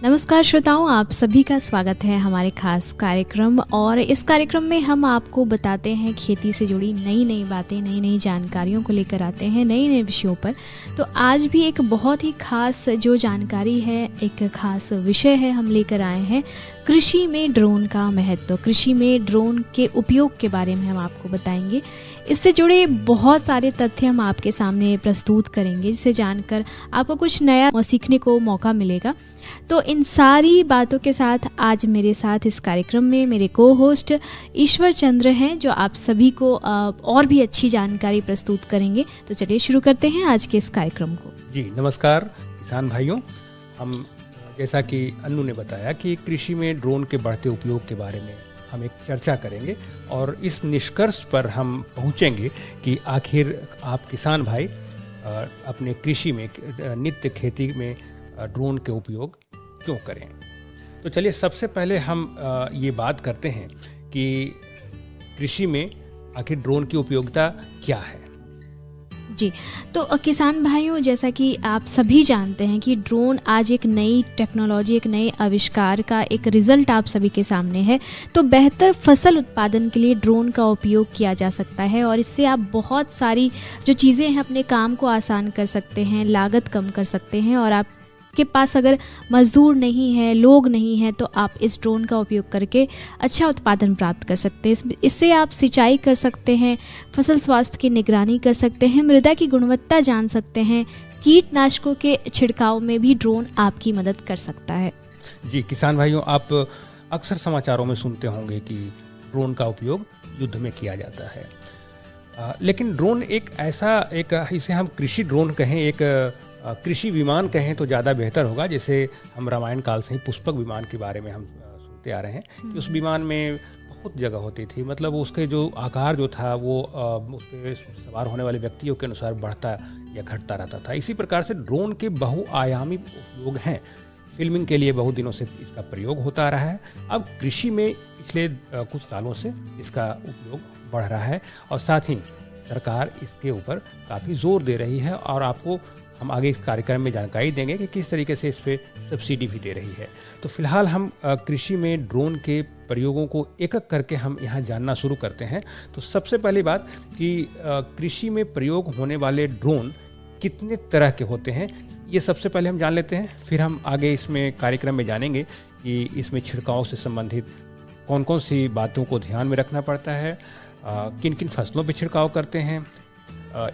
नमस्कार श्रोताओं, आप सभी का स्वागत है हमारे खास कार्यक्रम। और इस कार्यक्रम में हम आपको बताते हैं खेती से जुड़ी नई नई बातें, नई नई जानकारियों को लेकर आते हैं नए नए विषयों पर। तो आज भी एक बहुत ही खास जो जानकारी है, एक खास विषय है हम लेकर आए हैं। कृषि में ड्रोन का महत्व, कृषि में ड्रोन के उपयोग के बारे में हम आपको बताएंगे। इससे जुड़े बहुत सारे तथ्य हम आपके सामने प्रस्तुत करेंगे, जिसे जानकर आपको कुछ नया सीखने को मौका मिलेगा। तो इन सारी बातों के साथ आज मेरे साथ इस कार्यक्रम में मेरे को होस्ट ईश्वर चंद्र हैं, जो आप सभी को और भी अच्छी जानकारी प्रस्तुत करेंगे। तो चलिए शुरू करते हैं आज के इस कार्यक्रम को। जी नमस्कार किसान भाइयों, हम जैसा कि अन्नू ने बताया कि कृषि में ड्रोन के बढ़ते उपयोग के बारे में हम एक चर्चा करेंगे और इस निष्कर्ष पर हम पहुंचेंगे कि आखिर आप किसान भाई अपने कृषि में, नित्य खेती में ड्रोन के उपयोग क्यों करें। तो चलिए सबसे पहले हम ये बात करते हैं कि कृषि में आखिर ड्रोन की उपयोगिता क्या है। जी, तो किसान भाइयों, जैसा कि आप सभी जानते हैं कि ड्रोन आज एक नई टेक्नोलॉजी, एक नए आविष्कार का एक रिजल्ट आप सभी के सामने है। तो बेहतर फसल उत्पादन के लिए ड्रोन का उपयोग किया जा सकता है और इससे आप बहुत सारी जो चीज़ें हैं अपने काम को आसान कर सकते हैं, लागत कम कर सकते हैं। और आपके पास अगर मजदूर नहीं है, लोग नहीं है, तो आप इस ड्रोन का उपयोग करके अच्छा उत्पादन प्राप्त कर सकते हैं। इससे आप सिंचाई कर सकते हैं, फसल स्वास्थ्य की निगरानी कर सकते हैं, मृदा की गुणवत्ता जान सकते हैं, कीटनाशकों के छिड़काव में भी ड्रोन आपकी मदद कर सकता है। जी किसान भाइयों, आप अक्सर समाचारों में सुनते होंगे कि ड्रोन का उपयोग युद्ध में किया जाता है। लेकिन ड्रोन एक ऐसा, इसे हम कृषि ड्रोन कहें, एक कृषि विमान कहें तो ज़्यादा बेहतर होगा। जैसे हम रामायण काल से ही पुष्पक विमान के बारे में हम सुनते आ रहे हैं कि उस विमान में बहुत जगह होती थी, मतलब उसके जो आकार जो था वो उस पर सवार होने वाले व्यक्तियों के अनुसार बढ़ता या घटता रहता था। इसी प्रकार से ड्रोन के बहुआयामी उपयोग हैं। फिल्मिंग के लिए बहुत दिनों से इसका प्रयोग होता आ रहा है। अब कृषि में पिछले कुछ सालों से इसका उपयोग बढ़ रहा है और साथ ही सरकार इसके ऊपर काफ़ी जोर दे रही है और आपको हम आगे इस कार्यक्रम में जानकारी देंगे कि किस तरीके से इस पर सब्सिडी भी दे रही है। तो फिलहाल हम कृषि में ड्रोन के प्रयोगों को एक एक करके हम यहाँ जानना शुरू करते हैं। तो सबसे पहली बात कि कृषि में प्रयोग होने वाले ड्रोन कितने तरह के होते हैं, ये सबसे पहले हम जान लेते हैं। फिर हम आगे इसमें कार्यक्रम में जानेंगे कि इसमें छिड़काव से संबंधित कौन कौन सी बातों को ध्यान में रखना पड़ता है, किन किन फसलों पर छिड़काव करते हैं,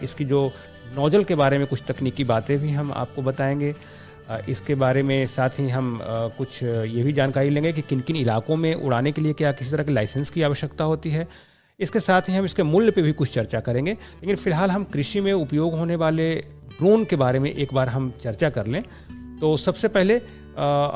इसकी जो नोजल के बारे में कुछ तकनीकी बातें भी हम आपको बताएंगे। इसके बारे में साथ ही हम कुछ ये भी जानकारी लेंगे कि किन किन इलाकों में उड़ाने के लिए क्या किसी तरह के लाइसेंस की आवश्यकता होती है। इसके साथ ही हम इसके मूल्य पे भी कुछ चर्चा करेंगे। लेकिन फिलहाल हम कृषि में उपयोग होने वाले ड्रोन के बारे में एक बार हम चर्चा कर लें। तो सबसे पहले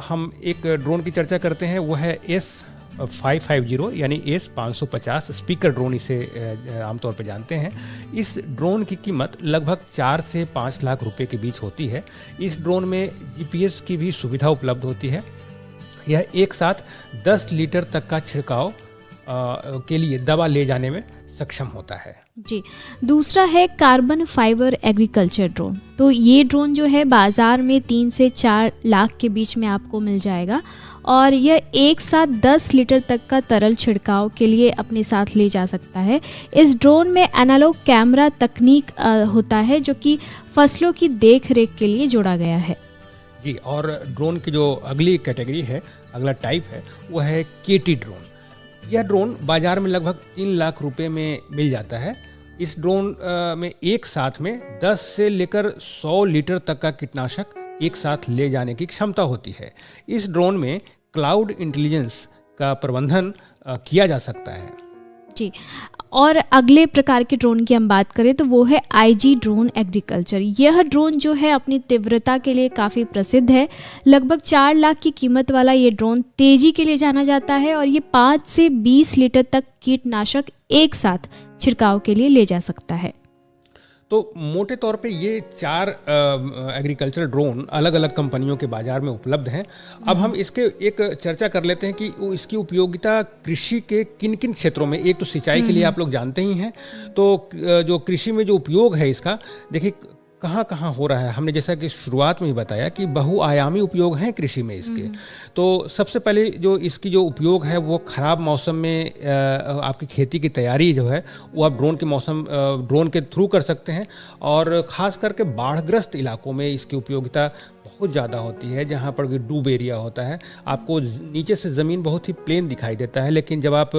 हम एक ड्रोन की चर्चा करते हैं, वो है S550 यानी S550 स्पीकर ड्रोन, इसे आमतौर पर जानते हैं। इस ड्रोन की कीमत लगभग 4 से 5 लाख रुपए के बीच होती है। इस ड्रोन में GPS की भी सुविधा उपलब्ध होती है। यह एक साथ 10 लीटर तक का छिड़काव के लिए दवा ले जाने में सक्षम होता है। जी, दूसरा है कार्बन फाइबर एग्रीकल्चर ड्रोन। तो ये ड्रोन जो है बाजार में 3 से 4 लाख के बीच में आपको मिल जाएगा और यह एक साथ 10 लीटर तक का तरल छिड़काव के लिए अपने साथ ले जा सकता है। इस ड्रोन में एनालॉग कैमरा तकनीक होता है, जो कि फसलों की देख रेख के लिए जोड़ा गया है। जी, और ड्रोन की जो अगली कैटेगरी है, अगला टाइप है, वो है KT ड्रोन। यह ड्रोन बाजार में लगभग 3 लाख रुपए में मिल जाता है। इस ड्रोन में एक साथ में 10 से लेकर 100 लीटर तक का कीटनाशक एक साथ ले जाने की क्षमता होती है। इस ड्रोन में क्लाउड इंटेलिजेंस का प्रबंधन किया जा सकता है। जी, और अगले प्रकार के ड्रोन की हम बात करें तो वो है IG ड्रोन एग्रीकल्चर। यह ड्रोन जो है अपनी तीव्रता के लिए काफ़ी प्रसिद्ध है। लगभग 4 लाख की कीमत वाला ये ड्रोन तेजी के लिए जाना जाता है और ये 5 से 20 लीटर तक कीटनाशक एक साथ छिड़काव के लिए ले जा सकता है। तो मोटे तौर पे ये 4 एग्रीकल्चर ड्रोन अलग अलग कंपनियों के बाजार में उपलब्ध हैं। अब हम इसके एक चर्चा कर लेते हैं कि इसकी उपयोगिता कृषि के किन किन क्षेत्रों में। एक तो सिंचाई के लिए आप लोग जानते ही हैं, तो जो कृषि में जो उपयोग है इसका, देखिए कहाँ कहाँ हो रहा है। हमने जैसा कि शुरुआत में ही बताया कि बहुआयामी उपयोग हैं कृषि में इसके। तो सबसे पहले जो इसकी जो उपयोग है वो ख़राब मौसम में आपकी खेती की तैयारी जो है वो आप ड्रोन के थ्रू कर सकते हैं। और ख़ास करके बाढ़ग्रस्त इलाकों में इसकी उपयोगिता बहुत ज़्यादा होती है, जहाँ पर डूब एरिया होता है। आपको नीचे से ज़मीन बहुत ही प्लेन दिखाई देता है, लेकिन जब आप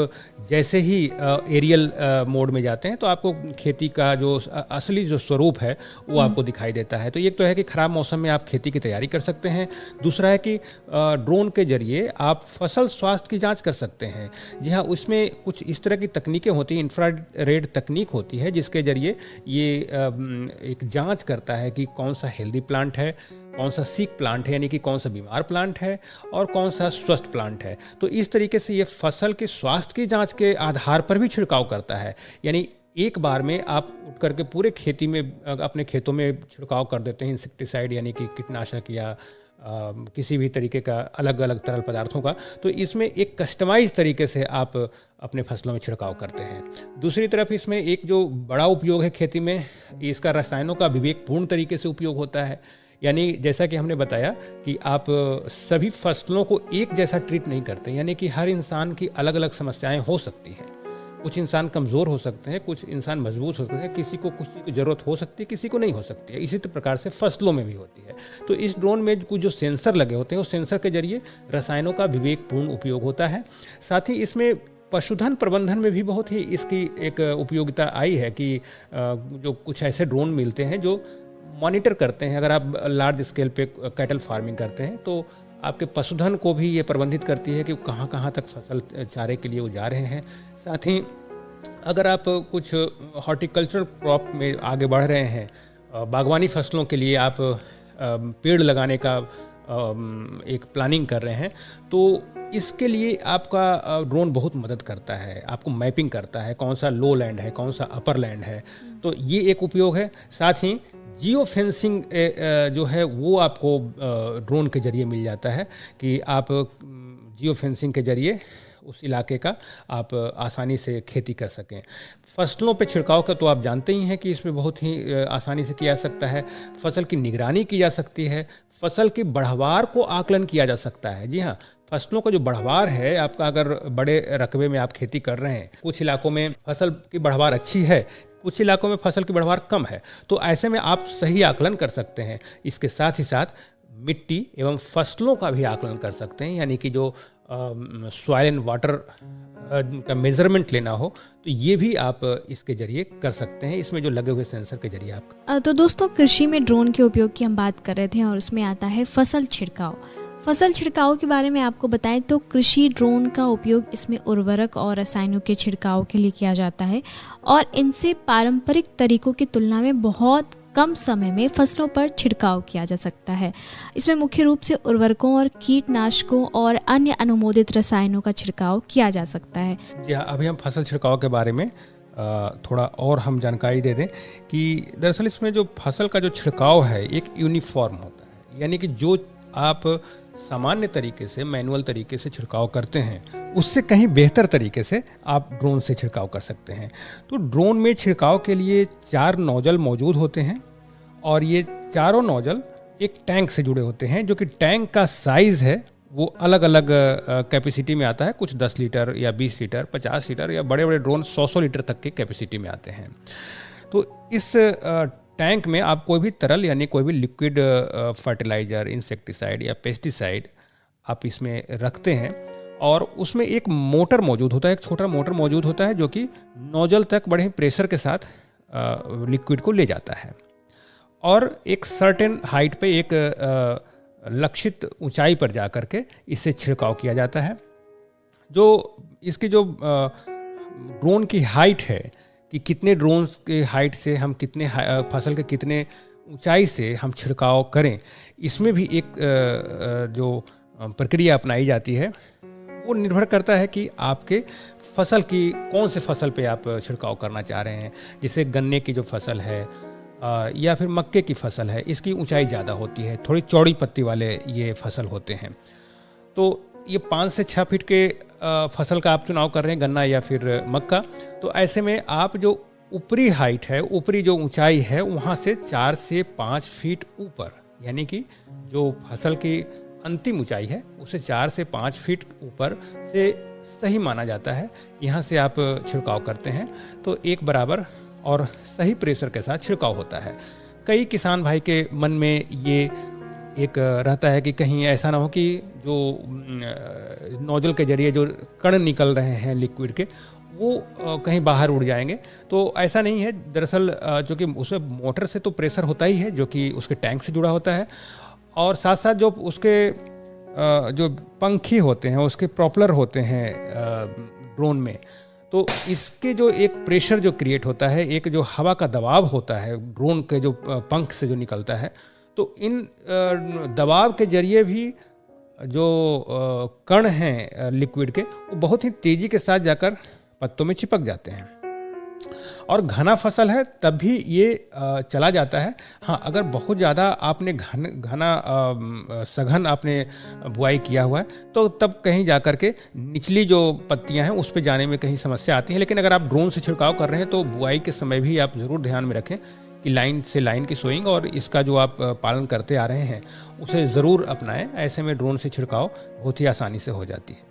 जैसे ही एरियल मोड में जाते हैं तो आपको खेती का जो असली जो स्वरूप है वो आपको दिखाई देता है। तो एक तो है कि ख़राब मौसम में आप खेती की तैयारी कर सकते हैं। दूसरा है कि ड्रोन के जरिए आप फसल स्वास्थ्य की जाँच कर सकते हैं। जी हाँ, उसमें कुछ इस तरह की तकनीकें होती हैं, इंफ्रारेड तकनीक होती है, जिसके जरिए ये एक जाँच करता है कि कौन सा हेल्दी प्लांट है, कौन सा सिक प्लांट है, यानी कि कौन सा बीमार प्लांट है, और कौन सा स्वस्थ प्लांट है। तो इस तरीके से ये फसल के स्वास्थ्य की जांच के आधार पर भी छिड़काव करता है। यानी एक बार में आप उठ करके पूरे खेती में अपने खेतों में छिड़काव कर देते हैं इंसेक्टिसाइड, यानी कि कीटनाशक या किसी भी तरीके का अलग अलग तरल पदार्थों का। तो इसमें एक कस्टमाइज तरीके से आप अपने फसलों में छिड़काव करते हैं। दूसरी तरफ इसमें एक जो बड़ा उपयोग है खेती में, इसका रसायनों का विवेकपूर्ण तरीके से उपयोग होता है। यानी जैसा कि हमने बताया कि आप सभी फसलों को एक जैसा ट्रीट नहीं करते, यानी कि हर इंसान की अलग अलग समस्याएं हो सकती हैं। कुछ इंसान कमज़ोर हो सकते हैं, कुछ इंसान मजबूत हो सकते हैं, किसी को कुछ चीज़ की ज़रूरत हो सकती है, किसी को नहीं हो सकती है। इसी प्रकार से फसलों में भी होती है। तो इस ड्रोन में कुछ जो सेंसर लगे होते हैं, उस सेंसर के जरिए रसायनों का विवेकपूर्ण उपयोग होता है। साथ ही इसमें पशुधन प्रबंधन में भी बहुत ही इसकी एक उपयोगिता आई है कि जो कुछ ऐसे ड्रोन मिलते हैं जो मॉनिटर करते हैं। अगर आप लार्ज स्केल पे कैटल फार्मिंग करते हैं तो आपके पशुधन को भी ये प्रबंधित करती है कि कहाँ कहाँ तक फसल चारे के लिए वो जा रहे हैं। साथ ही अगर आप कुछ हॉर्टिकल्चर क्रॉप में आगे बढ़ रहे हैं, बागवानी फसलों के लिए आप पेड़ लगाने का एक प्लानिंग कर रहे हैं, तो इसके लिए आपका ड्रोन बहुत मदद करता है। आपको मैपिंग करता है कौन सा लो लैंड है, कौन सा अपर लैंड है। तो ये एक उपयोग है। साथ ही जियो फेंसिंग जो है वो आपको ड्रोन के जरिए मिल जाता है कि आप जियो फेंसिंग के जरिए उस इलाके का आप आसानी से खेती कर सकें। फसलों पे छिड़काव का तो आप जानते ही हैं कि इसमें बहुत ही आसानी से किया जा सकता है। फसल की निगरानी की जा सकती है, फसल की बढ़वार को आकलन किया जा सकता है। जी हाँ, फसलों का जो बढ़वार है आपका, अगर बड़े रकबे में आप खेती कर रहे हैं, कुछ इलाकों में फसल की बढ़वार अच्छी है, कुछ इलाकों में फसल की बढ़वार कम है, तो ऐसे में आप सही आकलन कर सकते हैं। इसके साथ ही साथ मिट्टी एवं फसलों का भी आकलन कर सकते हैं, यानी कि जो सॉइल एंड वाटर का मेजरमेंट लेना हो तो ये भी आप इसके जरिए कर सकते हैं, इसमें जो लगे हुए सेंसर के जरिए आप। तो दोस्तों, कृषि में ड्रोन के उपयोग की हम बात कर रहे थे और उसमें आता है फसल छिड़काव। फसल छिड़काव के बारे में आपको बताएं तो कृषि ड्रोन का उपयोग इसमें उर्वरक और रसायनों के छिड़काव के लिए किया जाता है और इनसे पारंपरिक तरीकों की तुलना में बहुत कम समय में फसलों पर छिड़काव किया जा सकता है। इसमें मुख्य रूप से उर्वरकों और कीटनाशकों और अन्य अनुमोदित रसायनों का छिड़काव किया जा सकता है। जी हाँ, अभी हम फसल छिड़काव के बारे में थोड़ा और हम जानकारी दे दें कि दरअसल इसमें जो फसल का जो छिड़काव है एक यूनिफॉर्म होता है, यानी कि जो आप सामान्य तरीके से मैनुअल तरीके से छिड़काव करते हैं उससे कहीं बेहतर तरीके से आप ड्रोन से छिड़काव कर सकते हैं। तो ड्रोन में छिड़काव के लिए 4 नोजल मौजूद होते हैं और ये चारों नोजल एक टैंक से जुड़े होते हैं, जो कि टैंक का साइज़ है वो अलग अलग कैपेसिटी में आता है। कुछ 10 लीटर या 20 लीटर, 50 लीटर या बड़े बड़े ड्रोन 100 लीटर तक की कैपेसिटी में आते हैं। तो इस टैंक में आप कोई भी तरल यानी कोई भी लिक्विड फर्टिलाइज़र, इंसेक्टिसाइड या पेस्टिसाइड आप इसमें रखते हैं और उसमें एक मोटर मौजूद होता है, एक छोटा मोटर मौजूद होता है जो कि नोजल तक बड़े प्रेशर के साथ लिक्विड को ले जाता है और एक सर्टेन हाइट पे एक लक्षित ऊंचाई पर जा कर के इससे छिड़काव किया जाता है। जो इसकी जो ड्रोन की हाइट है कि कितने ड्रोन के हाइट से हम कितने फसल के कितने ऊंचाई से हम छिड़काव करें, इसमें भी एक जो प्रक्रिया अपनाई जाती है वो निर्भर करता है कि आपके फसल की कौन से फसल पे आप छिड़काव करना चाह रहे हैं। जैसे गन्ने की जो फसल है या फिर मक्के की फसल है, इसकी ऊंचाई ज़्यादा होती है, थोड़ी चौड़ी पत्ती वाले ये फसल होते हैं। तो ये 5 से 6 फीट के फसल का आप चुनाव कर रहे हैं, गन्ना या फिर मक्का, तो ऐसे में आप जो ऊपरी हाइट है, ऊपरी जो ऊंचाई है वहाँ से 4 से 5 फीट ऊपर, यानी कि जो फसल की अंतिम ऊंचाई है उसे 4 से 5 फीट ऊपर से सही माना जाता है। यहाँ से आप छिड़काव करते हैं तो एक बराबर और सही प्रेशर के साथ छिड़काव होता है। कई किसान भाई के मन में ये एक रहता है कि कहीं ऐसा ना हो कि जो नोजल के जरिए जो कण निकल रहे हैं लिक्विड के वो कहीं बाहर उड़ जाएंगे। तो ऐसा नहीं है, दरअसल जो कि उसमें मोटर से तो प्रेशर होता ही है जो कि उसके टैंक से जुड़ा होता है, और साथ साथ जो उसके जो पंखी होते हैं, उसके प्रोपेलर होते हैं ड्रोन में, तो इसके जो एक प्रेशर जो क्रिएट होता है, एक जो हवा का दबाव होता है ड्रोन के जो पंख से जो निकलता है, तो इन दबाव के जरिए भी जो कण हैं लिक्विड के वो बहुत ही तेज़ी के साथ जाकर पत्तों में चिपक जाते हैं, और घना फसल है तब भी ये चला जाता है। हाँ, अगर बहुत ज़्यादा आपने घना सघन आपने बुआई किया हुआ है तो तब कहीं जाकर के निचली जो पत्तियां हैं उस पे जाने में कहीं समस्या आती है। लेकिन अगर आप ड्रोन से छिड़काव कर रहे हैं तो बुआई के समय भी आप ज़रूर ध्यान में रखें कि लाइन से लाइन की सोइंग और इसका जो आप पालन करते आ रहे हैं उसे ज़रूर अपनाएं। ऐसे में ड्रोन से छिड़काव बहुत ही आसानी से हो जाती है।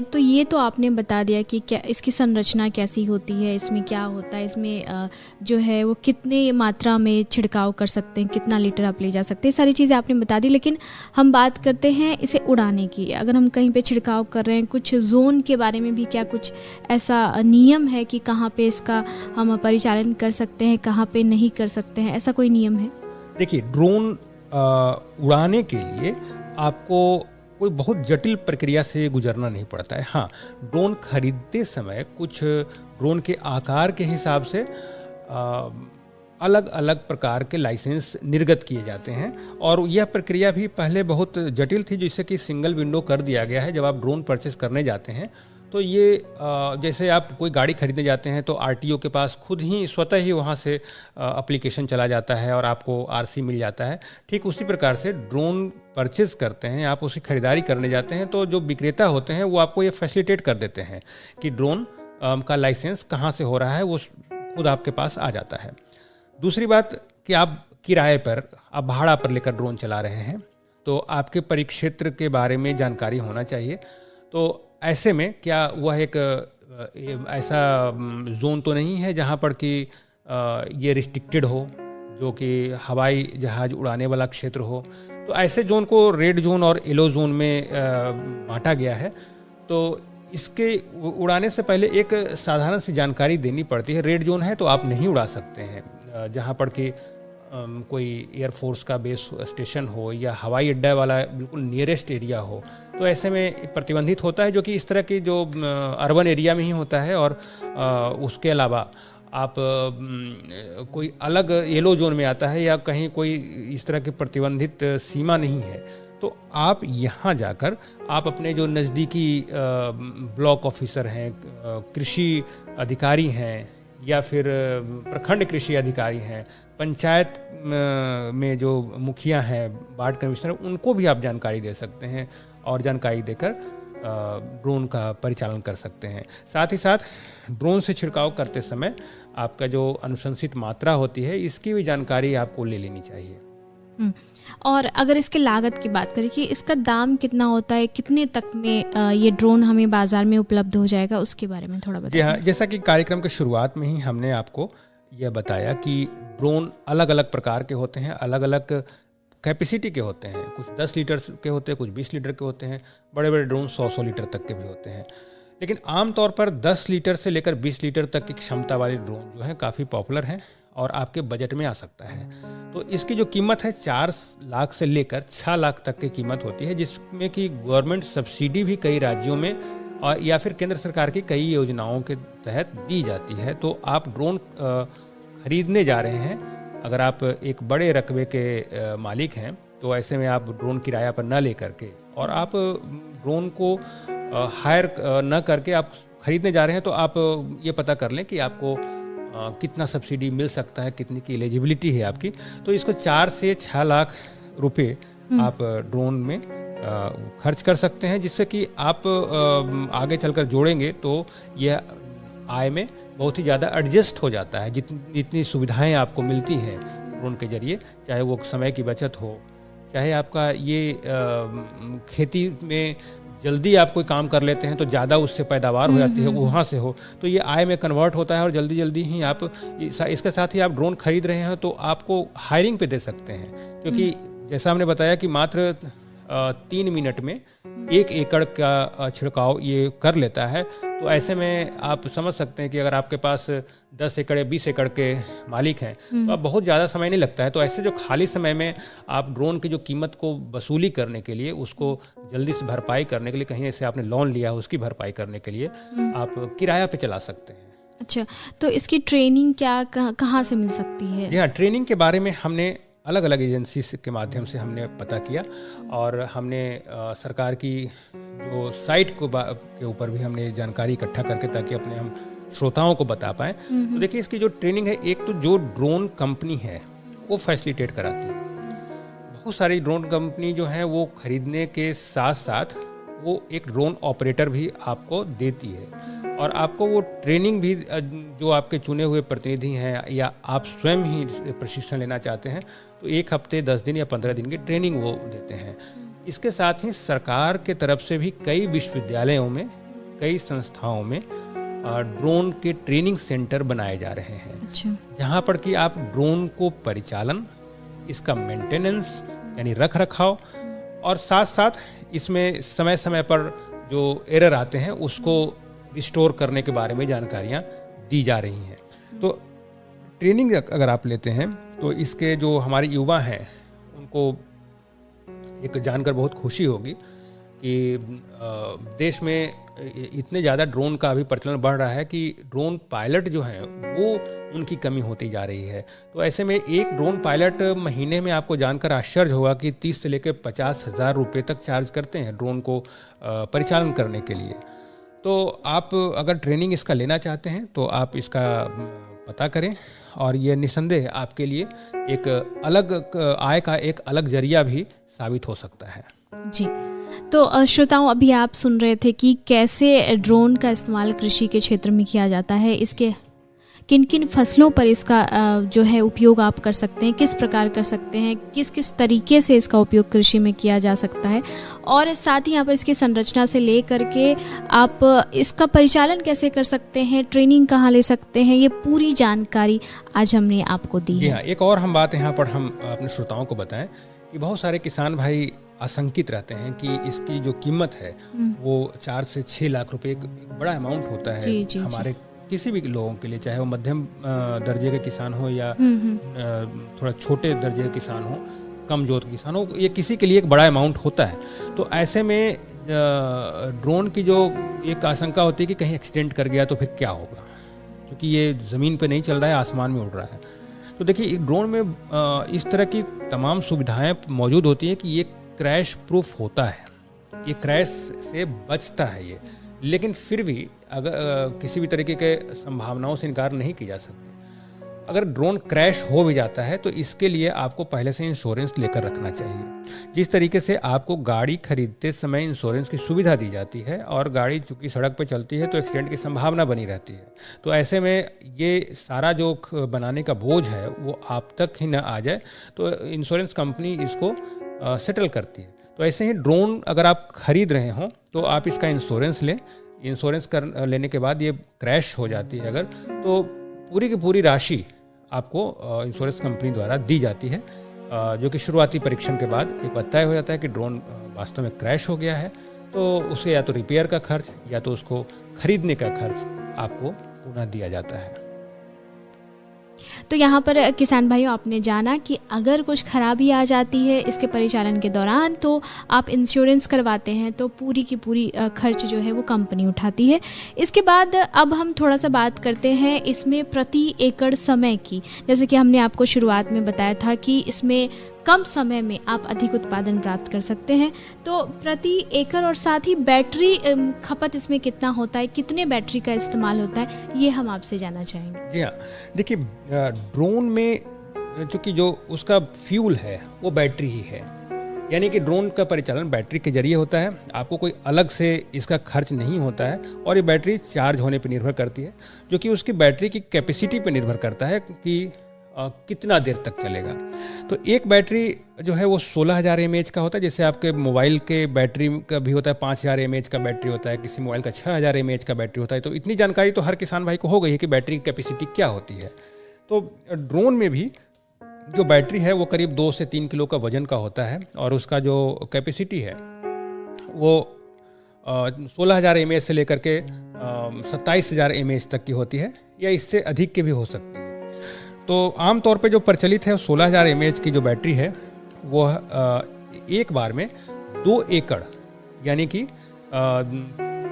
तो ये तो आपने बता दिया कि क्या इसकी संरचना कैसी होती है, इसमें क्या होता है, इसमें जो है वो कितने मात्रा में छिड़काव कर सकते हैं, कितना लीटर आप ले जा सकते हैं, सारी चीज़ें आपने बता दी। लेकिन हम बात करते हैं इसे उड़ाने की। अगर हम कहीं पे छिड़काव कर रहे हैं, कुछ जोन के बारे में भी क्या कुछ ऐसा नियम है कि कहाँ पे इसका हम परिचालन कर सकते हैं, कहाँ पे नहीं कर सकते हैं, ऐसा कोई नियम है? देखिए, ड्रोन उड़ाने के लिए आपको कोई बहुत जटिल प्रक्रिया से गुजरना नहीं पड़ता है। हाँ, ड्रोन खरीदते समय कुछ ड्रोन के आकार के हिसाब से अलग अलग प्रकार के लाइसेंस निर्गत किए जाते हैं, और यह प्रक्रिया भी पहले बहुत जटिल थी, जिससे कि सिंगल विंडो कर दिया गया है। जब आप ड्रोन परचेस करने जाते हैं तो ये जैसे आप कोई गाड़ी खरीदने जाते हैं तो आरटीओ के पास खुद ही स्वतः ही वहाँ से एप्लीकेशन चला जाता है और आपको आरसी मिल जाता है। ठीक उसी प्रकार से ड्रोन परचेज करते हैं, आप उसकी खरीदारी करने जाते हैं तो जो विक्रेता होते हैं वो आपको ये फैसिलिटेट कर देते हैं कि ड्रोन का लाइसेंस कहाँ से हो रहा है, वो खुद आपके पास आ जाता है। दूसरी बात कि आप किराए पर, आप भाड़ा पर लेकर ड्रोन चला रहे हैं तो आपके परिक्षेत्र के बारे में जानकारी होना चाहिए। तो ऐसे में क्या वह एक ऐसा जोन तो नहीं है जहाँ पर कि ये रिस्ट्रिक्टेड हो, जो कि हवाई जहाज़ उड़ाने वाला क्षेत्र हो। तो ऐसे जोन को रेड जोन और येलो जोन में बांटा गया है। तो इसके उड़ाने से पहले एक साधारण सी जानकारी देनी पड़ती है। रेड जोन है तो आप नहीं उड़ा सकते हैं जहाँ पर कि कोई एयरफोर्स का बेस स्टेशन हो या हवाई अड्डा वाला बिल्कुल नियरेस्ट एरिया हो, तो ऐसे में प्रतिबंधित होता है, जो कि इस तरह की जो अर्बन एरिया में ही होता है। और उसके अलावा आप कोई अलग येलो जोन में आता है या कहीं कोई इस तरह की प्रतिबंधित सीमा नहीं है, तो आप यहाँ जाकर आप अपने जो नज़दीकी ब्लॉक ऑफिसर हैं, कृषि अधिकारी हैं या फिर प्रखंड कृषि अधिकारी हैं, पंचायत में जो मुखिया हैं, वार्ड कमिश्नर, उनको भी आप जानकारी दे सकते हैं और जानकारी देकर ड्रोन का परिचालन कर सकते हैं। साथ ही साथ ड्रोन से छिड़काव करते समय आपका जो अनुशंसित मात्रा होती है इसकी भी जानकारी आपको ले लेनी चाहिए। और अगर इसके लागत की बात करें कि इसका दाम कितना होता है, कितने तक में ये ड्रोन हमें बाजार में उपलब्ध हो जाएगा, उसके बारे में थोड़ा बताइए। जी हाँ, जैसा कि कार्यक्रम के शुरुआत में ही हमने आपको यह बताया कि ड्रोन अलग अलग प्रकार के होते हैं, अलग अलग कैपेसिटी के होते हैं। कुछ 10 लीटर के होते हैं, कुछ 20 लीटर के होते हैं, बड़े बड़े ड्रोन 100 लीटर तक के भी होते हैं। लेकिन आमतौर पर 10 लीटर से लेकर 20 लीटर तक की क्षमता वाले ड्रोन जो है काफ़ी पॉपुलर हैं और आपके बजट में आ सकता है। तो इसकी जो कीमत है 4 लाख से लेकर 6 लाख तक की कीमत होती है, जिसमें कि गवर्नमेंट सब्सिडी भी कई राज्यों में और या फिर केंद्र सरकार की कई योजनाओं के तहत दी जाती है। तो आप ड्रोन खरीदने जा रहे हैं, अगर आप एक बड़े रकबे के मालिक हैं, तो ऐसे में आप ड्रोन किराया पर न ले करके और आप ड्रोन को हायर न करके आप खरीदने जा रहे हैं, तो आप ये पता कर लें कि आपको कितना सब्सिडी मिल सकता है, कितनी की एलिजिबिलिटी है आपकी। तो इसको 4 से 6 लाख रुपए आप ड्रोन में खर्च कर सकते हैं, जिससे कि आप आगे चलकर जोड़ेंगे तो यह आय में बहुत ही ज़्यादा एडजस्ट हो जाता है। जितनी सुविधाएं आपको मिलती हैं ड्रोन के जरिए, चाहे वो समय की बचत हो, चाहे आपका ये खेती में जल्दी आप कोई काम कर लेते हैं तो ज़्यादा उससे पैदावार हो जाती है, वहाँ से हो तो ये आय में कन्वर्ट होता है और जल्दी जल्दी ही आप इसके साथ ही आप ड्रोन खरीद रहे हैं तो आपको हायरिंग पे दे सकते हैं, क्योंकि जैसा हमने बताया कि मात्र 3 मिनट में 1 एकड़ का छिड़काव ये कर लेता है। तो ऐसे में आप समझ सकते हैं कि अगर आपके पास 10 एकड़ या 20 एकड़ के मालिक हैं तो आप बहुत ज़्यादा समय नहीं लगता है। तो ऐसे जो खाली समय में आप ड्रोन की जो कीमत को वसूली करने के लिए, उसको जल्दी से भरपाई करने के लिए, कहीं ऐसे आपने लोन लिया है उसकी भरपाई करने के लिए आप किराया पे चला सकते हैं। अच्छा, तो इसकी ट्रेनिंग क्या कहाँ से मिल सकती है? जी हाँ, ट्रेनिंग के बारे में हमने अलग अलग एजेंसी के माध्यम से हमने पता किया और हमने सरकार की जो साइट के ऊपर भी हमने जानकारी इकट्ठा करके, ताकि अपने हम श्रोताओं को बता पाएँ। तो देखिए, इसकी जो ट्रेनिंग है, एक तो जो ड्रोन कंपनी है वो फैसिलिटेट कराती है। बहुत सारी ड्रोन कंपनी जो है वो खरीदने के साथ साथ वो एक ड्रोन ऑपरेटर भी आपको देती है और आपको वो ट्रेनिंग भी, जो आपके चुने हुए प्रतिनिधि हैं या आप स्वयं ही प्रशिक्षण लेना चाहते हैं तो 1 हफ्ते 10 दिन या 15 दिन की ट्रेनिंग वो देते हैं। इसके साथ ही सरकार के तरफ से भी कई विश्वविद्यालयों में, कई संस्थाओं में ड्रोन के ट्रेनिंग सेंटर बनाए जा रहे हैं। अच्छा। जहाँ पर कि आप ड्रोन को परिचालन, इसका मेंटेनेंस यानी रख रखाव और साथ साथ इसमें समय समय पर जो एरर आते हैं उसको रिस्टोर करने के बारे में जानकारियाँ दी जा रही हैं। तो ट्रेनिंग अगर आप लेते हैं तो इसके जो हमारे युवा हैं उनको एक जानकर बहुत खुशी होगी कि देश में इतने ज़्यादा ड्रोन का अभी प्रचलन बढ़ रहा है कि ड्रोन पायलट जो हैं वो उनकी कमी होती जा रही है। तो ऐसे में एक ड्रोन पायलट महीने में, आपको जानकर आश्चर्य होगा कि 30 से लेकर 50,000 रुपये तक चार्ज करते हैं ड्रोन को परिचालन करने के लिए। तो आप अगर ट्रेनिंग इसका लेना चाहते हैं तो आप इसका पता करें और ये निस्संदेह आपके लिए एक अलग आय का एक अलग जरिया भी साबित हो सकता है। जी, तो श्रोताओं, अभी आप सुन रहे थे कि कैसे ड्रोन का इस्तेमाल कृषि के क्षेत्र में किया जाता है, इसके किन किन फसलों पर इसका जो है उपयोग आप कर सकते हैं, किस प्रकार कर सकते हैं, किस किस तरीके से इसका उपयोग कृषि में किया जा सकता है, और साथ ही यहाँ पर इसकी संरचना से ले करके आप इसका परिचालन कैसे कर सकते हैं, ट्रेनिंग कहाँ ले सकते हैं, ये पूरी जानकारी आज हमने आपको दी है। हाँ, एक और हम बात यहाँ पर हम अपने श्रोताओं को बताएं कि बहुत सारे किसान भाई आशंकित रहते हैं कि इसकी जो कीमत है वो 4 से 6 लाख रुपए एक बड़ा अमाउंट होता है। जी, हमारे किसी भी लोगों के लिए, चाहे वो मध्यम दर्जे के किसान हो या थोड़ा छोटे दर्जे के किसान हो, कम जोत किसान हो, ये किसी के लिए एक बड़ा अमाउंट होता है। तो ऐसे में ड्रोन की जो एक आशंका होती है कि कहीं एक्सीडेंट कर गया तो फिर क्या होगा, क्योंकि ये ज़मीन पे नहीं चल रहा है, आसमान में उड़ रहा है। तो देखिए, ड्रोन में इस तरह की तमाम सुविधाएं मौजूद होती हैं कि ये क्रैश प्रूफ होता है, ये क्रैश से बचता है ये, लेकिन फिर भी अगर किसी भी तरीके के संभावनाओं से इनकार नहीं की जा सकती। अगर ड्रोन क्रैश हो भी जाता है तो इसके लिए आपको पहले से इंश्योरेंस लेकर रखना चाहिए। जिस तरीके से आपको गाड़ी खरीदते समय इंश्योरेंस की सुविधा दी जाती है और गाड़ी चूंकि सड़क पर चलती है तो एक्सीडेंट की संभावना बनी रहती है, तो ऐसे में ये सारा जो बनाने का बोझ है वो आप तक ही न आ जाए, तो इंश्योरेंस कंपनी इसको सेटल करती है। तो ऐसे ही ड्रोन अगर आप खरीद रहे हों तो आप इसका इंश्योरेंस लें। इंश्योरेंस लेने के बाद ये क्रैश हो जाती है अगर, तो पूरी की पूरी राशि आपको इंश्योरेंस कंपनी द्वारा दी जाती है, जो कि शुरुआती परीक्षण के बाद एक बार तय हो जाता है कि ड्रोन वास्तव में क्रैश हो गया है, तो उसे या तो रिपेयर का खर्च या तो उसको खरीदने का खर्च आपको पुनः दिया जाता है। तो यहाँ पर किसान भाइयों, आपने जाना कि अगर कुछ खराबी आ जाती है इसके परिचालन के दौरान तो आप इंश्योरेंस करवाते हैं तो पूरी की पूरी खर्च जो है वो कंपनी उठाती है। इसके बाद अब हम थोड़ा सा बात करते हैं इसमें प्रति एकड़ समय की। जैसे कि हमने आपको शुरुआत में बताया था कि इसमें कम समय में आप अधिक उत्पादन प्राप्त कर सकते हैं, तो प्रति एकड़ और साथ ही बैटरी खपत इसमें कितना होता है, कितने बैटरी का इस्तेमाल होता है, ये हम आपसे जानना चाहेंगे। जी हाँ, देखिए, ड्रोन में चूँकि जो उसका फ्यूल है वो बैटरी ही है, यानी कि ड्रोन का परिचालन बैटरी के जरिए होता है, आपको कोई अलग से इसका खर्च नहीं होता है, और ये बैटरी चार्ज होने पर निर्भर करती है, जो कि उसकी बैटरी की कैपेसिटी पर निर्भर करता है कि कितना देर तक चलेगा। तो एक बैटरी जो है वो 16,000 mAh का होता है, जैसे आपके मोबाइल के बैटरी का भी होता है 5,000 mAh का बैटरी होता है, किसी मोबाइल का 6,000 mAh का बैटरी होता है। तो इतनी जानकारी तो हर किसान भाई को हो गई है कि बैटरी की कैपेसिटी क्या होती है। तो ड्रोन में भी जो बैटरी है वो करीब 2 से 3 किलो का वजन का होता है, और उसका जो कैपेसिटी है वो 16,000 mAh से लेकर के 27,000 mAh तक की होती है, या इससे अधिक के भी हो सकती है। तो आमतौर पे जो प्रचलित है 16,000 mAh की जो बैटरी है वो एक बार में 2 एकड़ यानी कि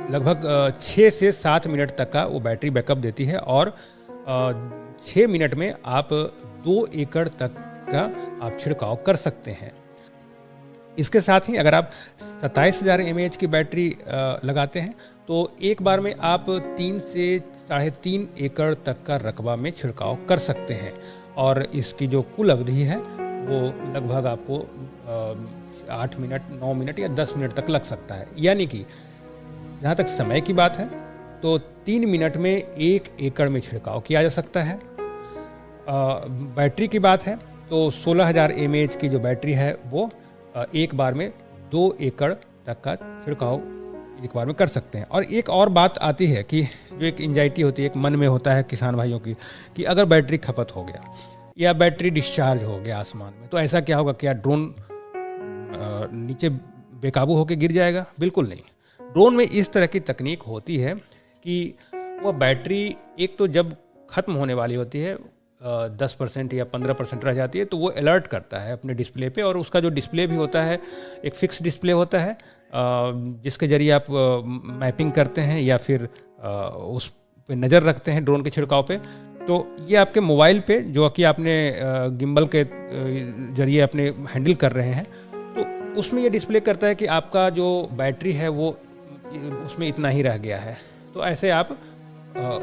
लगभग 6 से 7 मिनट तक का वो बैटरी बैकअप देती है, और 6 मिनट में आप 2 एकड़ तक का आप छिड़काव कर सकते हैं। इसके साथ ही अगर आप 27,000 mAh की बैटरी लगाते हैं तो एक बार में आप 3 से 3.5 एकड़ तक का रकबा में छिड़काव कर सकते हैं, और इसकी जो कुल अवधि है वो लगभग आपको 8 मिनट, 9 मिनट या 10 मिनट तक लग सकता है। यानी कि जहाँ तक समय की बात है तो 3 मिनट में 1 एकड़ में छिड़काव किया जा सकता है। बैटरी की बात है तो 16,000 mAh की जो बैटरी है वो एक बार में 2 एकड़ तक का छिड़काव एक बार में कर सकते हैं। और एक और बात आती है कि जो एक एंजाइटी होती है, एक मन में होता है किसान भाइयों की, कि अगर बैटरी खपत हो गया या बैटरी डिस्चार्ज हो गया आसमान में, तो ऐसा क्या होगा, क्या ड्रोन नीचे बेकाबू होकर गिर जाएगा? बिल्कुल नहीं। ड्रोन में इस तरह की तकनीक होती है कि वह बैटरी एक तो जब खत्म होने वाली होती है 10% या 15% रह जाती है, तो वो अलर्ट करता है अपने डिस्प्ले पे, और उसका जो डिस्प्ले भी होता है एक फिक्स डिस्प्ले होता है जिसके जरिए आप मैपिंग करते हैं या फिर उस पे नज़र रखते हैं ड्रोन के छिड़काव पे। तो ये आपके मोबाइल पे जो कि आपने गिम्बल के जरिए अपने हैंडल कर रहे हैं, तो उसमें ये डिस्प्ले करता है कि आपका जो बैटरी है वो उसमें इतना ही रह गया है। तो ऐसे आप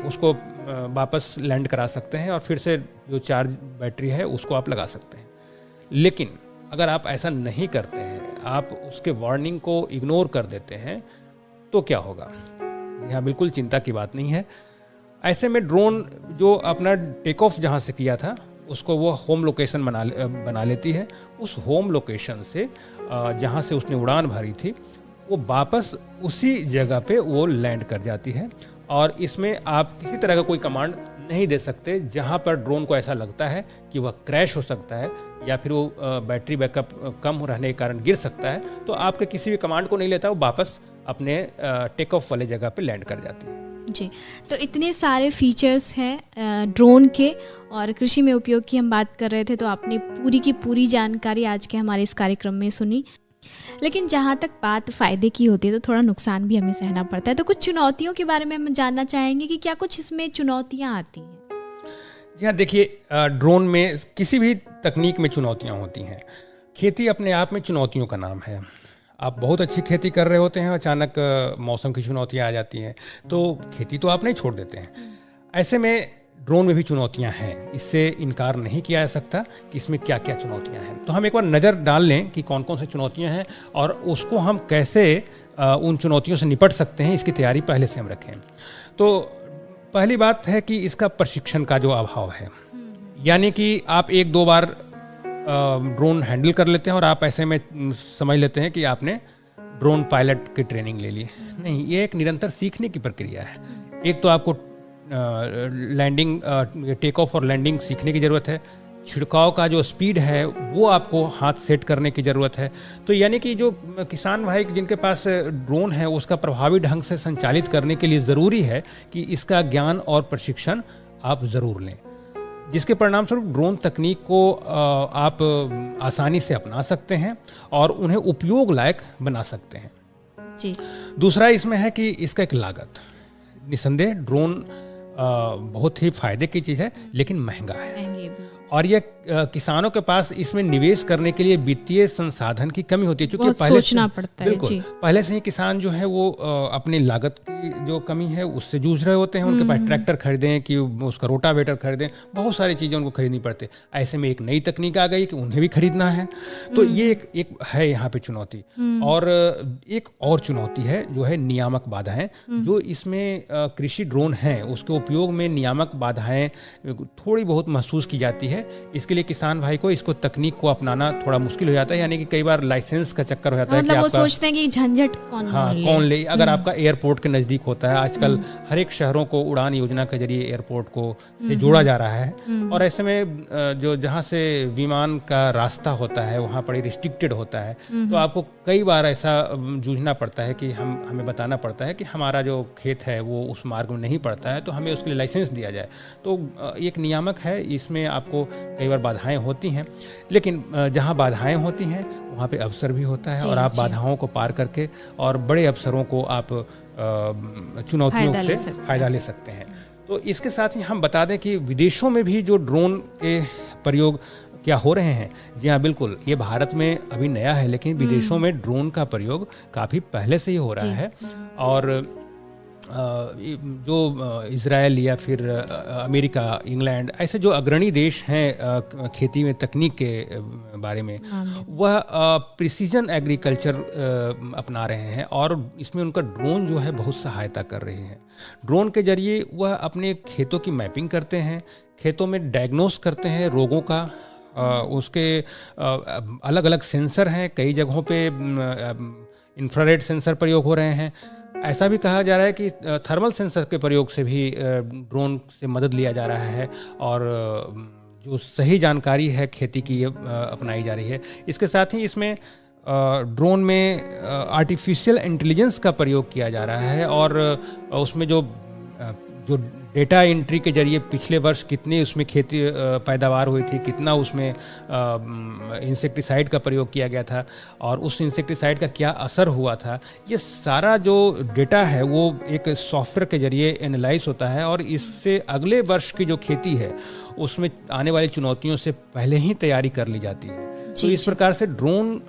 उसको वापस लैंड करा सकते हैं और फिर से जो चार्ज बैटरी है उसको आप लगा सकते हैं। लेकिन अगर आप ऐसा नहीं करते हैं, आप उसके वार्निंग को इग्नोर कर देते हैं, तो क्या होगा? यहाँ बिल्कुल चिंता की बात नहीं है। ऐसे में ड्रोन जो अपना टेक ऑफ जहाँ से किया था उसको वो होम लोकेशन बना लेती है। उस होम लोकेशन से जहाँ से उसने उड़ान भरी थी वो वापस उसी जगह पे वो लैंड कर जाती है, और इसमें आप किसी तरह का कोई कमांड नहीं दे सकते। जहाँ पर ड्रोन को ऐसा लगता है कि वह क्रैश हो सकता है या फिर वो बैटरी बैकअप कम रहने के कारण गिर सकता है, तो आपके किसी भी कमांड को नहीं लेता, वो वापस अपने टेक ऑफ वाले जगह पे लैंड कर जाती है। जी, तो इतने सारे फीचर्स हैं ड्रोन के, और कृषि में उपयोग की हम बात कर रहे थे, तो आपने पूरी की पूरी जानकारी आज के हमारे इस कार्यक्रम में सुनी। लेकिन जहाँ तक बात फ़ायदे की होती है तो थोड़ा नुकसान भी हमें सहना पड़ता है। तो कुछ चुनौतियों के बारे में हम जानना चाहेंगे कि क्या कुछ इसमें चुनौतियाँ आती हैं? जी हाँ, देखिए, ड्रोन में किसी भी तकनीक में चुनौतियाँ होती हैं। खेती अपने आप में चुनौतियों का नाम है। आप बहुत अच्छी खेती कर रहे होते हैं, अचानक मौसम की चुनौतियाँ आ जाती हैं, तो खेती तो आप नहीं छोड़ देते हैं। ऐसे में ड्रोन में भी चुनौतियां हैं, इससे इनकार नहीं किया जा सकता कि इसमें क्या क्या चुनौतियां हैं। तो हम एक बार नज़र डाल लें कि कौन कौन सी चुनौतियां हैं और उसको हम कैसे उन चुनौतियों से निपट सकते हैं, इसकी तैयारी पहले से हम रखें। तो पहली बात है कि इसका प्रशिक्षण का जो अभाव है, यानी कि आप 1-2 बार ड्रोन हैंडल कर लेते हैं और आप ऐसे में समझ लेते हैं कि आपने ड्रोन पायलट की ट्रेनिंग ले ली। नहीं, ये एक निरंतर सीखने की प्रक्रिया है। एक तो आपको लैंडिंग, टेक ऑफ और लैंडिंग सीखने की ज़रूरत है। छिड़काव का जो स्पीड है वो आपको हाथ सेट करने की ज़रूरत है। तो यानी कि जो किसान भाई जिनके पास ड्रोन है उसका प्रभावी ढंग से संचालित करने के लिए ज़रूरी है कि इसका ज्ञान और प्रशिक्षण आप ज़रूर लें, जिसके परिणाम स्वरूप ड्रोन तकनीक को आप आसानी से अपना सकते हैं और उन्हें उपयोग लायक बना सकते हैं। जी। दूसरा इसमें है कि इसका एक लागत, निसंदेह ड्रोन बहुत ही फायदे की चीज़ है लेकिन महंगा है, और ये किसानों के पास इसमें निवेश करने के लिए वित्तीय संसाधन की कमी होती है, क्योंकि पहले सोचना पड़ता है। बिल्कुल पहले से ही किसान जो है वो अपनी लागत की जो कमी है उससे जूझ रहे होते हैं। उनके पास ट्रैक्टर खरीदें कि उसका रोटावेटर खरीदें, बहुत सारी चीज़ें उनको खरीदनी पड़ती। ऐसे में एक नई तकनीक आ गई कि उन्हें भी खरीदना है, तो ये एक है यहाँ पे चुनौती। और एक और चुनौती है जो है नियामक बाधाएं, जो इसमें कृषि ड्रोन है उसके उपयोग में नियामक बाधाएं थोड़ी बहुत महसूस की जाती है। इसके लिए किसान भाई को इसको तकनीक को अपनाना थोड़ा मुश्किल हो जाता है, यानी कि कई बार लाइसेंस का चक्कर हो जाता है कि वो सोचते हैं कि झंझट कौन ले। अगर आपका एयरपोर्ट के नज़दीक होता है, आजकल हर एक शहरों को उड़ान योजना के जरिए एयरपोर्ट को से जोड़ा जा रहा है, और ऐसे में जो जहाँ से विमान का रास्ता होता है वहाँ पर रिस्ट्रिक्टेड होता है, तो आपको कई बार ऐसा जूझना पड़ता है कि हमें बताना पड़ता है कि हमारा जो खेत है वो उस मार्ग में नहीं पड़ता है, तो हमें उसके लिए लाइसेंस दिया जाए। तो एक नियामक है, इसमें आपको कई बार बाधाएं होती हैं, लेकिन जहां बाधाएं होती हैं वहां पे अवसर भी होता है, और आप बाधाओं को पार करके और बड़े अवसरों को आप चुनौतियों से फायदा ले सकते हैं। तो इसके साथ ही हम बता दें कि विदेशों में भी जो ड्रोन के प्रयोग क्या हो रहे हैं। जी हाँ, बिल्कुल, ये भारत में अभी नया है, लेकिन विदेशों में ड्रोन का प्रयोग काफ़ी पहले से ही हो रहा है। और जो इज़राइल या फिर अमेरिका, इंग्लैंड, ऐसे जो अग्रणी देश हैं खेती में तकनीक के बारे में, वह प्रिसीजन एग्रीकल्चर अपना रहे हैं, और इसमें उनका ड्रोन जो है बहुत सहायता कर रहे हैं। ड्रोन के जरिए वह अपने खेतों की मैपिंग करते हैं, खेतों में डायग्नोस करते हैं रोगों का। उसके अलग अलग सेंसर हैं, कई जगहों पे इंफ्रारेड सेंसर प्रयोग हो रहे हैं। ऐसा भी कहा जा रहा है कि थर्मल सेंसर के प्रयोग से भी ड्रोन से मदद लिया जा रहा है, और जो सही जानकारी है खेती की अपनाई जा रही है। इसके साथ ही इसमें ड्रोन में आर्टिफिशियल इंटेलिजेंस का प्रयोग किया जा रहा है, और उसमें जो डेटा एंट्री के जरिए पिछले वर्ष कितनी उसमें खेती पैदावार हुई थी, कितना उसमें इंसेक्टिसाइड का प्रयोग किया गया था, और उस इंसेक्टिसाइड का क्या असर हुआ था, ये सारा जो डेटा है वो एक सॉफ्टवेयर के जरिए एनालाइज होता है, और इससे अगले वर्ष की जो खेती है उसमें आने वाली चुनौतियों से पहले ही तैयारी कर ली जाती है। तो इस प्रकार से ड्रोन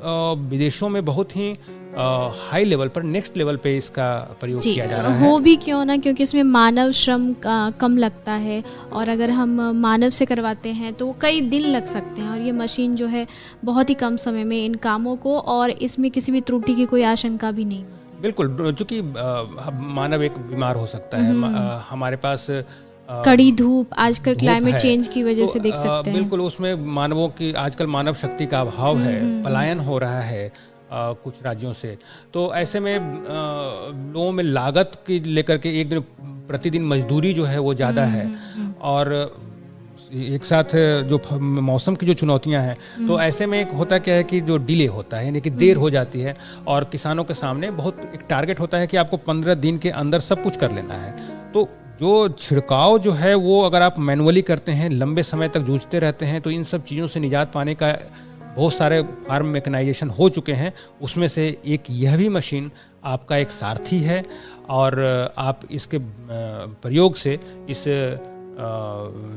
विदेशों में बहुत ही हाई लेवल पर, नेक्स्ट लेवल पे इसका प्रयोग किया जा रहा है। हो भी क्यों ना, क्योंकि इसमें मानव श्रम कम लगता है, और अगर हम मानव से करवाते हैं तो कई दिन लग सकते हैं, और ये मशीन जो है बहुत ही कम समय में इन कामों को, और इसमें किसी भी त्रुटि की कोई आशंका भी नहीं होती। बिल्कुल, चूँकि मानव एक बीमार हो सकता है, हमारे पास कड़ी धूप आजकल क्लाइमेट चेंज की वजह से देख सकते हैं। बिल्कुल, उसमें मानवों की आजकल मानव शक्ति का अभाव है, पलायन हो रहा है कुछ राज्यों से। तो ऐसे में लोगों में लागत की लेकर के एक दिन प्रतिदिन मजदूरी जो है वो ज़्यादा है, और एक साथ जो मौसम की जो चुनौतियां हैं, तो ऐसे में एक होता क्या है कि जो डिले होता है, यानी कि देर हो जाती है, और किसानों के सामने बहुत एक टारगेट होता है कि आपको 15 दिन के अंदर सब कुछ कर लेना है। तो जो छिड़काव जो है वो अगर आप मैनुअली करते हैं, लंबे समय तक जूझते रहते हैं, तो इन सब चीज़ों से निजात पाने का बहुत सारे फार्म मैकेनाइजेशन हो चुके हैं। उसमें से एक यह भी मशीन आपका एक सारथी है, और आप इसके प्रयोग से, इस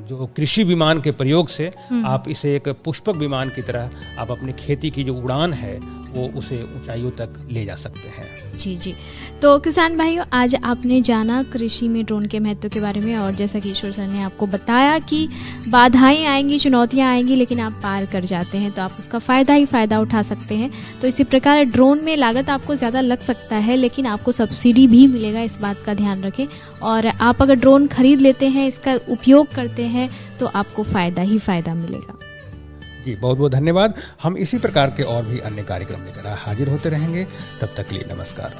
जो कृषि विमान के प्रयोग से, आप इसे एक पुष्पक विमान की तरह आप अपनी खेती की जो उड़ान है वो उसे ऊंचाइयों तक ले जा सकते हैं। जी जी। तो किसान भाइयों, आज आपने जाना कृषि में ड्रोन के महत्व के बारे में, और जैसा कि ईश्वर सर ने आपको बताया कि बाधाएं आएंगी, चुनौतियां आएंगी, लेकिन आप पार कर जाते हैं तो आप उसका फ़ायदा ही फ़ायदा उठा सकते हैं। तो इसी प्रकार ड्रोन में लागत आपको ज़्यादा लग सकता है, लेकिन आपको सब्सिडी भी मिलेगा, इस बात का ध्यान रखें। और आप अगर ड्रोन खरीद लेते हैं, इसका उपयोग करते हैं, तो आपको फ़ायदा ही फ़ायदा मिलेगा। जी, बहुत बहुत धन्यवाद। हम इसी प्रकार के और भी अन्य कार्यक्रम लेकर हाजिर होते रहेंगे। तब तक के लिए नमस्कार।